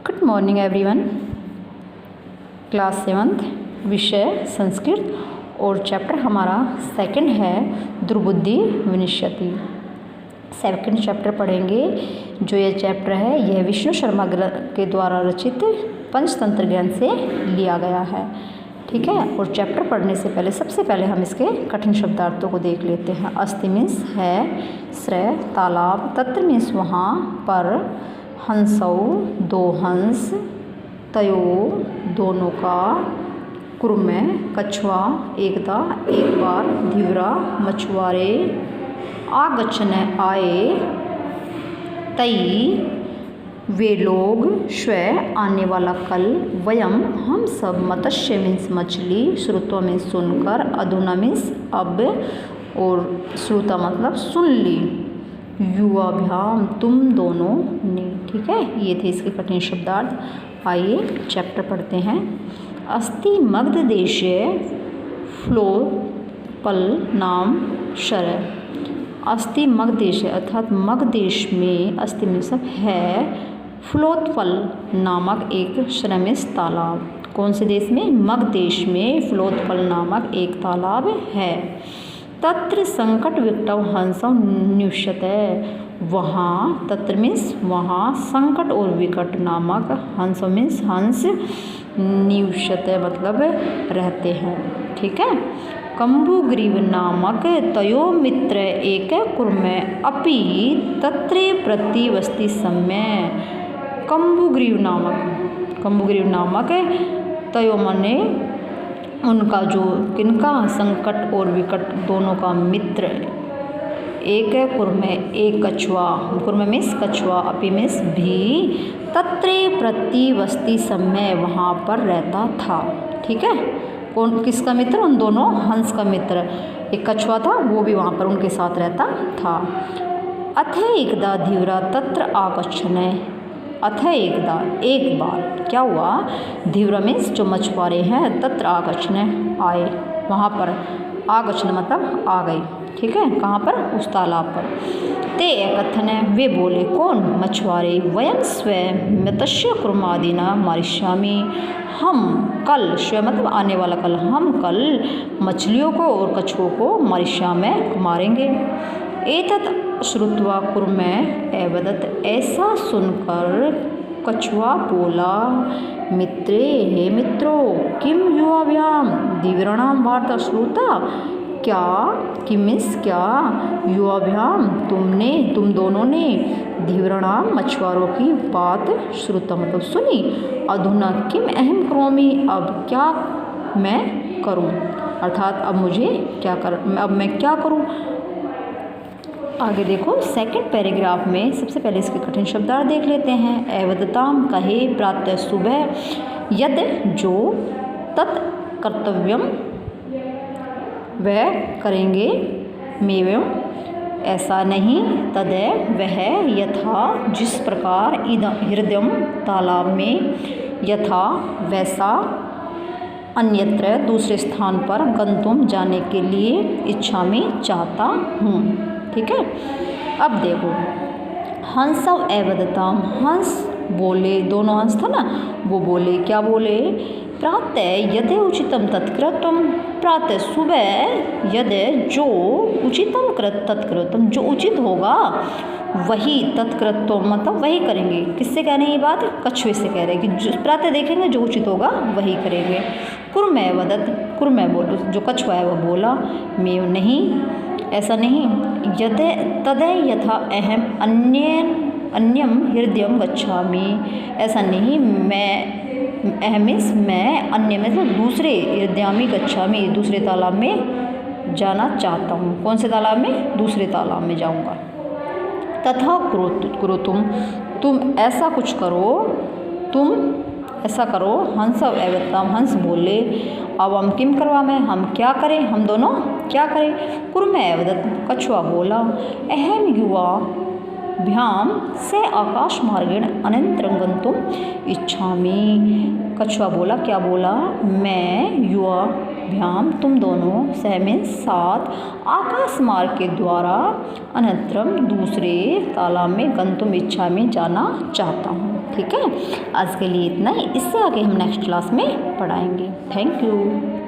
Good morning everyone. Class 7th विषय संस्कृत और chapter हमारा सेकंड है दुर्बुद्धि विनश्यति। सेकंड चैप्टर पढ़ेंगे। जो ये चैप्टर है यह विष्णु शर्मा के द्वारा रचित पंचतंत्र ग्रंथ से लिया गया है। ठीक है। और चैप्टर पढ़ने से पहले सबसे पहले हम इसके कठिन शब्दार्थों को देख लेते हैं। अस्ति मीन्स है, श्रेय तालाब, तत्र मीन्स वहाँ पर, हंसौ दो हंस, तयो दोनों का, कुर्मे कछुआ एकदा एक बार, धीवरा मछुआरे, आगच्छन आए, तई वे लोग, श्वः आने वाला कल, वयम हम सब, मत्स्य मीन्स मछली, श्रुत्वा मीन्स सुनकर, अधुना मीन्स अब, और श्रुता मतलब सुन ली, युवाभ्याम तुम दोनों ने। ठीक है। ये थे इसके कठिन शब्दार्थ। आइए चैप्टर पढ़ते हैं। अस्ति मगध देशे फ्लोपल नाम शरय। अस्ति मगध देश अर्थात मगध देश में, अस्ति में सब है, फ्लोतपल नामक एक श्रमिस तालाब। कौन से देश में? मगध देश में फ्लोतपल नामक एक तालाब है। तत्र संकट विकटव हंसव न्युष्यते। वहाँ, तत्र मीन्स वहाँ, संकट और विकट नामक, हंस मीन्स हंस, न्युष्यते मतलब रहते हैं। ठीक है। कम्बुग्रीव नामक तयो मित्र एक कुर्मे अपि तत्रे प्रतिवस्ति समय। कम्बुग्रीव नामक तयो मने उनका जो, किनका? संकट और विकट दोनों का मित्र, एक है कुर्मे एक कछुआ, कुर्मे मीन्स कछुआ, अपि मीन्स भी, तत्रे प्रतिवस्ति समय वहाँ पर रहता था। ठीक है। कौन किसका मित्र? उन दोनों हंस का मित्र। एक कछुआ था वो भी वहाँ पर उनके साथ रहता था। अथे एकदा धीवरा तत्र आगच्छन। अथ एकदा एक बार क्या हुआ? धीवरा मीन्स जो मछुआरे हैं, तत्र आगच्छन आए, वहाँ पर, आगच्छन मतलब आ गए। ठीक है। कहाँ पर? उस तालाब पर। ते कथन वे बोले, कौन? मछुआरे, वयम स्वयं मत्स्य कुर्मादिना मारिष्यामि। हम कल, स्वयं मतलब आने वाला कल, हम कल मछलियों को और कछुओं को मारिष्या में मारेंगे। एतत् श्रुत्वा कुर्मे एवदत्। ऐसा सुनकर कछुआ बोला, मित्रे हे मित्रों, किम युवाभ्याम धीवराणाम वार्ता श्रुता। क्या, किम मीन्स क्या, युवाभ्याम तुम दोनों ने, धीवराणाम मछुआरों की बात, श्रुता मतलब सुनी, अधुना किम अहम करोमि अब क्या मैं करूं, अर्थात अब मुझे क्या कर, अब मैं क्या करूं। आगे देखो सेकंड पैराग्राफ में सबसे पहले इसके कठिन शब्दार्थ देख लेते हैं। एवदताम कहे प्रातः सुबह, यद जो, तत् कर्तव्यम वह करेंगे, मेवं ऐसा नहीं, तदै वह, यथा जिस प्रकार, हृदयम तालाब में, यथा वैसा, अन्यत्र दूसरे स्थान पर, गंतुम जाने के लिए, इच्छा में चाहता हूँ। ठीक है। अब देखो, हंसव एवदताम, हंस बोले, दोनों हंस था ना, वो बोले, क्या बोले? प्रातः यदि उचितम तत्कृतम, प्रातः सुबह, यदि जो, उचितम तत्कृतम जो उचित होगा, वही तत्कृतम मतलब वही करेंगे। किससे कह रहे हैं ये बात? कछुए से कह रहे हैं कि जो प्रातः देखेंगे जो उचित होगा वही करेंगे। कुर्मे वदत, कुर्मे बोलो, जो कछुआ है वो बोला, मैं नहीं, ऐसा नहीं, यदि तदय यथा अहम अन्यम हृदयम गच्छामि, ऐसा नहीं, मैं, अहम मीन्स मैं, अन्य में तो दूसरे, हृदयामी गच्छामि दूसरे तालाब में जाना चाहता हूँ। कौन से तालाब में? दूसरे तालाब में जाऊँगा। तथा करो तुम ऐसा कुछ करो, तुम ऐसा करो। हंस एवताम, हंस बोले, अब हम किम करवा में, हम क्या करें, हम दोनों क्या करें? कुर्मे एवदत, कछुआ बोला, अहम युवा भ्याम से आकाश मार्गेण अनंतरं गंतुम इच्छामि। कछुआ बोला, क्या बोला? मैं युवा भ्याम तुम दोनों, सह में साथ, आकाश मार्ग के द्वारा, अनंतरम दूसरे तालाब में, गंतुम इच्छा में जाना चाहता हूँ। ठीक है, आज के लिए इतना ही, इससे आगे हम नेक्स्ट क्लास में पढ़ाएंगे। Thank you.